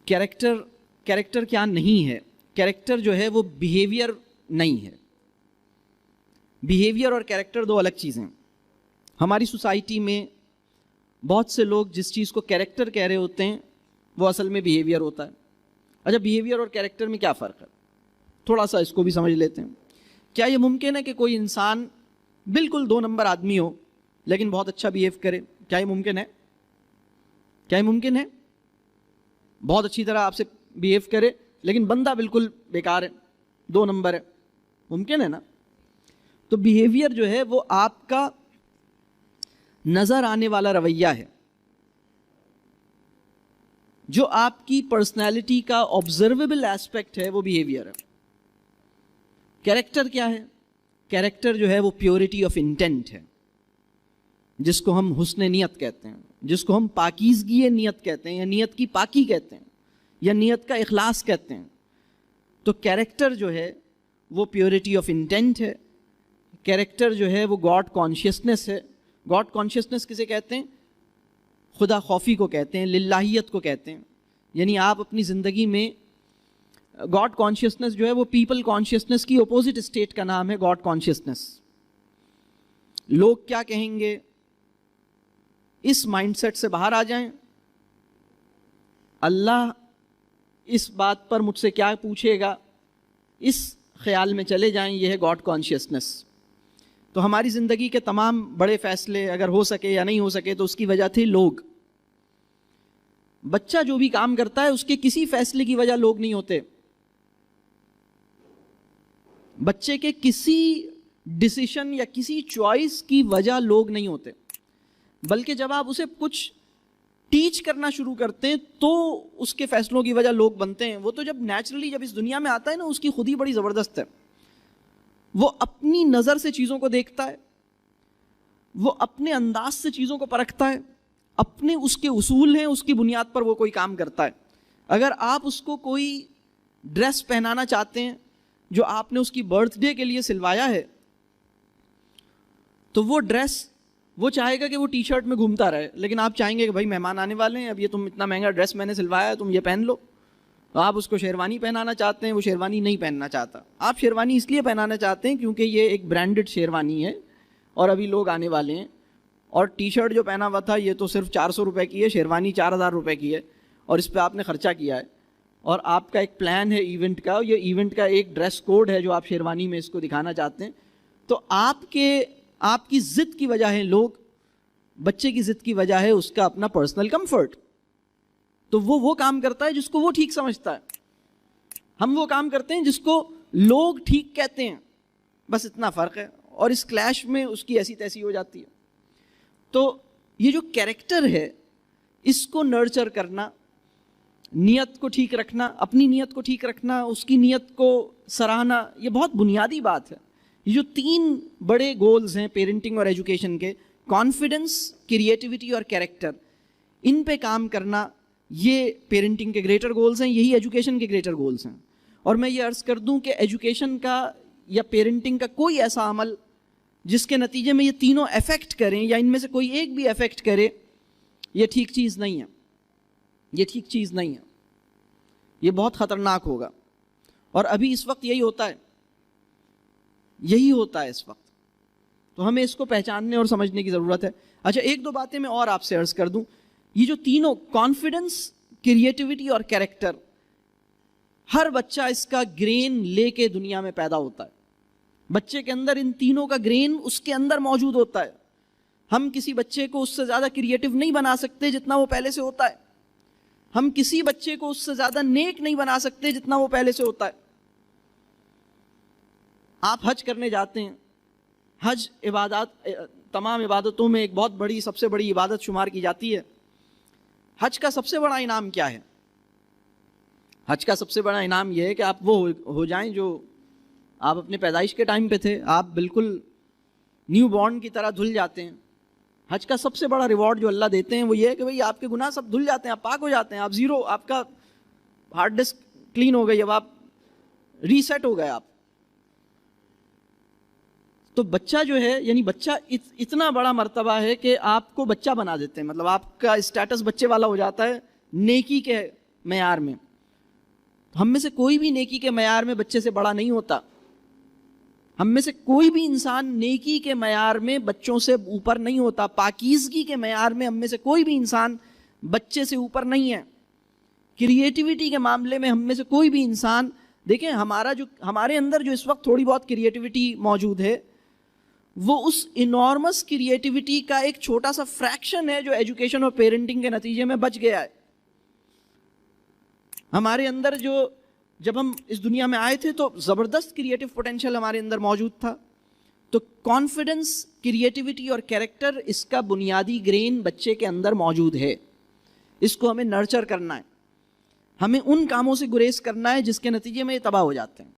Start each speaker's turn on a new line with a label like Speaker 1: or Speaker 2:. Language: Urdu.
Speaker 1: کیریکٹر کیا نہیں ہے؟ کیریکٹر جو ہے وہ بیہیویئر نہیں ہے. بیہیویئر اور کیریکٹر دو الگ چیزیں ہیں. ہماری سوسائٹی میں بہت سے لوگ جس چیز کو کیریکٹر کہہ رہے ہوتے ہیں وہ اصل میں بیہیویئر ہوتا ہے. اچھا، بیہیویئر اور کیریکٹر میں کیا فرق ہے؟ تھوڑا سا اس کو بھی سمجھ لیتے ہیں. کیا یہ ممکن ہے کہ کوئی انسان بالکل 2 نمبر آدمی ہو لیکن بہت اچھا بیہیو کرے؟ کیا یہ ممکن ہے؟ کیا یہ ممکن ہے؟ بہت اچھی طرح آپ سے بیہیو کرے لیکن بندہ بالکل بیکار ہے، 2 نمبر ہے. ممکن ہے نا؟ تو بیہیویئر جو ہے وہ آپ کا نظر آنے والا رویہ ہے، جو آپ کی پرسنالٹی کا آبزرویبل ایسپیکٹ ہے، وہ بیہیویئر ہے. کیریکٹر کیا ہے؟ کیریکٹر جو ہے وہ پیورٹی آف انٹینٹ ہے، جس کو ہم حسن نیت کہتے ہیں، جس کو ہم پاکیزگی نیت کہتے ہیں، یا نیت کی پاکی کہتے ہیں، یا نیت کا اخلاص کہتے ہیں. تو کیریکٹر جو ہے وہ پیورٹی آف انٹینٹ ہے. کیریکٹر جو ہے وہ گاڈ کانشیسنس ہے. گاڈ کانشیسنس کسے کہتے ہیں؟ خدا خوفی کو کہتے ہیں، للہیت کو کہتے ہیں. یعنی آپ اپنی زندگی میں گاڈ کانشیسنس جو ہے وہ پیپل کانشیسنس کی اپوزٹ اسٹیٹ کا نام ہے گاڈ کانشیسنس. لوگ کیا کہیں گے، اس مائنڈ سیٹ سے باہر آ جائیں. اللہ اس بات پر مجھ سے کیا پوچھے گا، اس خیال میں چلے جائیں. یہ ہے گاڈ کانشیسنس. تو ہماری زندگی کے تمام بڑے فیصلے اگر ہو سکے یا نہیں ہو سکے تو اس کی وجہ تھی لوگ. بچہ جو بھی کام کرتا ہے اس کے کسی فیصلے کی وجہ لوگ نہیں ہوتے. بچے کے کسی ڈیسیشن یا کسی چوائس کی وجہ لوگ نہیں ہوتے، بلکہ جب آپ اسے کچھ ٹیچ کرنا شروع کرتے ہیں تو اس کے فیصلوں کی وجہ لوگ بنتے ہیں. وہ تو جب نیچرلی جب اس دنیا میں آتا ہے نا، اس کی خود ہی بڑی زبردست ہے. وہ اپنی نظر سے چیزوں کو دیکھتا ہے، وہ اپنے انداز سے چیزوں کو پرکھتا ہے، اپنے اس کے اصول ہیں، اس کی بنیاد پر وہ کوئی کام کرتا ہے. اگر آپ اس کو کوئی ڈریس پہنانا چاہتے ہیں جو آپ نے اس کی برتھ ڈے کے لیے سلوایا ہے، تو وہ ڈریس وہ چاہے گا کہ وہ ٹی شرٹ میں گھومتا رہے، لیکن آپ چاہیں گے کہ بھائی مہمان آنے والے ہیں، اب یہ تم اتنا مہنگا ڈریس میں نے سلوایا ہے، تم یہ پہن لو. تو آپ اس کو شیروانی پہنانا چاہتے ہیں، وہ شیروانی نہیں پہننا چاہتا. آپ شیروانی اس لیے پہنانا چاہتے ہیں کیونکہ یہ ایک برانڈڈ شیروانی ہے اور ابھی لوگ آنے والے ہیں. اور ٹی شرٹ جو پہنا ہوا تھا یہ تو صرف 400 روپے کی ہے، شیروانی 4000 روپے کی ہے، اور اس پہ آپ نے خرچہ کیا ہے. اور آپ کا ایک پلان ہے ایونٹ کا، یہ ایونٹ کا ایک ڈریس کوڈ ہے جو آپ شیروانی میں اس کو دکھانا چاہتے ہیں. تو آپ کی ضد کی وجہ ہے لوگ، بچے کی ضد کی وجہ ہے اس کا اپنا پرسنل کمفرٹ. تو وہ کام کرتا ہے جس کو وہ ٹھیک سمجھتا ہے. ہم وہ کام کرتے ہیں جس کو لوگ ٹھیک کہتے ہیں. بس اتنا فرق ہے، اور اس کلیش میں اس کی ایسی تیسی ہو جاتی ہے. تو یہ جو کیریکٹر ہے اس کو نرچر کرنا، نیت کو ٹھیک رکھنا، اپنی نیت کو ٹھیک رکھنا، اس کی نیت کو سراہنا، یہ بہت بنیادی بات ہے. یہ جو 3 بڑے گولز ہیں پیرنٹنگ اور ایجوکیشن کے، کانفیڈنس، کریٹیوٹی اور کیریکٹر، ان پہ کام کرنا، یہ پیرنٹنگ کے گریٹر گولز ہیں، یہی ایجوکیشن کے گریٹر گولز ہیں. اور میں یہ عرض کر دوں کہ ایجوکیشن کا یا پیرنٹنگ کا کوئی ایسا عمل جس کے نتیجے میں یہ تینوں افیکٹ کریں یا ان میں سے کوئی ایک بھی افیکٹ کرے، یہ ٹھیک چیز نہیں ہے. یہ ٹھیک چیز نہیں ہے، یہ بہت خطرناک ہوگا. اور ابھی اس وقت یہی ہوتا ہے اس وقت. تو ہمیں اس کو پہچاننے اور سمجھنے کی ضرورت ہے. اچھا، 1-2 باتیں میں اور آپ سے عرض کر دوں. یہ جو تینوں، کانفیڈنس، کریٹیوٹی اور کیریکٹر، ہر بچہ اس کا گرین لے کے دنیا میں پیدا ہوتا ہے. بچے کے اندر ان تینوں کا گرین اس کے اندر موجود ہوتا ہے. ہم کسی بچے کو اس سے زیادہ کریٹیو نہیں بنا سکتے جتنا وہ پہلے سے ہوتا ہے. ہم کسی بچے کو اس سے زیادہ نیک نہیں بنا سکتے جتنا وہ پہلے سے ہوتا ہے. آپ حج کرنے جاتے ہیں، حج عبادات، تمام عبادتوں میں ایک بہت بڑی، سب سے بڑی عبادت شمار کی جاتی ہے. حج کا سب سے بڑا انعام کیا ہے؟ حج کا سب سے بڑا انعام یہ ہے کہ آپ وہ ہو جائیں جو آپ اپنے پیدائش کے ٹائم پہ تھے. آپ بالکل نیو بورن کی طرح دھل جاتے ہیں. حج کا سب سے بڑا ریوارڈ جو اللہ دیتے ہیں وہ یہ ہے کہ بھئی آپ کے گناہ سب دھل جاتے ہیں، آپ پاک ہو جاتے ہیں، آپ زیرو، آپ کا ہارڈ ڈسک کلین ہو گئی، اب آپ ریسیٹ ہو گئے آپ. تو بچہ جو ہے، یعنی بچہ اتنا بڑا مرتبہ ہے کہ آپ کو بچہ بنا دیتے ہیں، مطلب آپ کا اسٹیٹس بچے والا ہو جاتا ہے نیکی کے معیار میں. ہم میں سے کوئی بھی نیکی کے معیار میں بچے سے بڑا نہیں ہوتا. ہم میں سے کوئی بھی انسان نیکی کے معیار میں بچوں سے اوپر نہیں ہوتا. پاکیزگی کے معیار میں ہم میں سے کوئی بھی انسان بچے سے اوپر نہیں ہے. کریٹیوٹی کے معاملے میں ہم میں سے کوئی بھی انسان، دیکھیں ہمارے اندر جو اس وقت تھوڑی بہت کریٹیوٹی موجود ہے، وہ اس انارمس کریٹیوٹی کا ایک چھوٹا سا فریکشن ہے جو ایجوکیشن اور پیرنٹنگ کے نتیجے میں بچ گیا ہے. ہمارے اندر جب ہم اس دنیا میں آئے تھے تو زبردست کریٹیو پوٹینشیل ہمارے اندر موجود تھا. تو کانفیڈنس، کریٹیوٹی اور کیریکٹر، اس کا بنیادی گرین بچے کے اندر موجود ہے. اس کو ہمیں نرچر کرنا ہے. ہمیں ان کاموں سے گریز کرنا ہے جس کے نتیجے میں یہ تباہ ہو جاتے ہیں.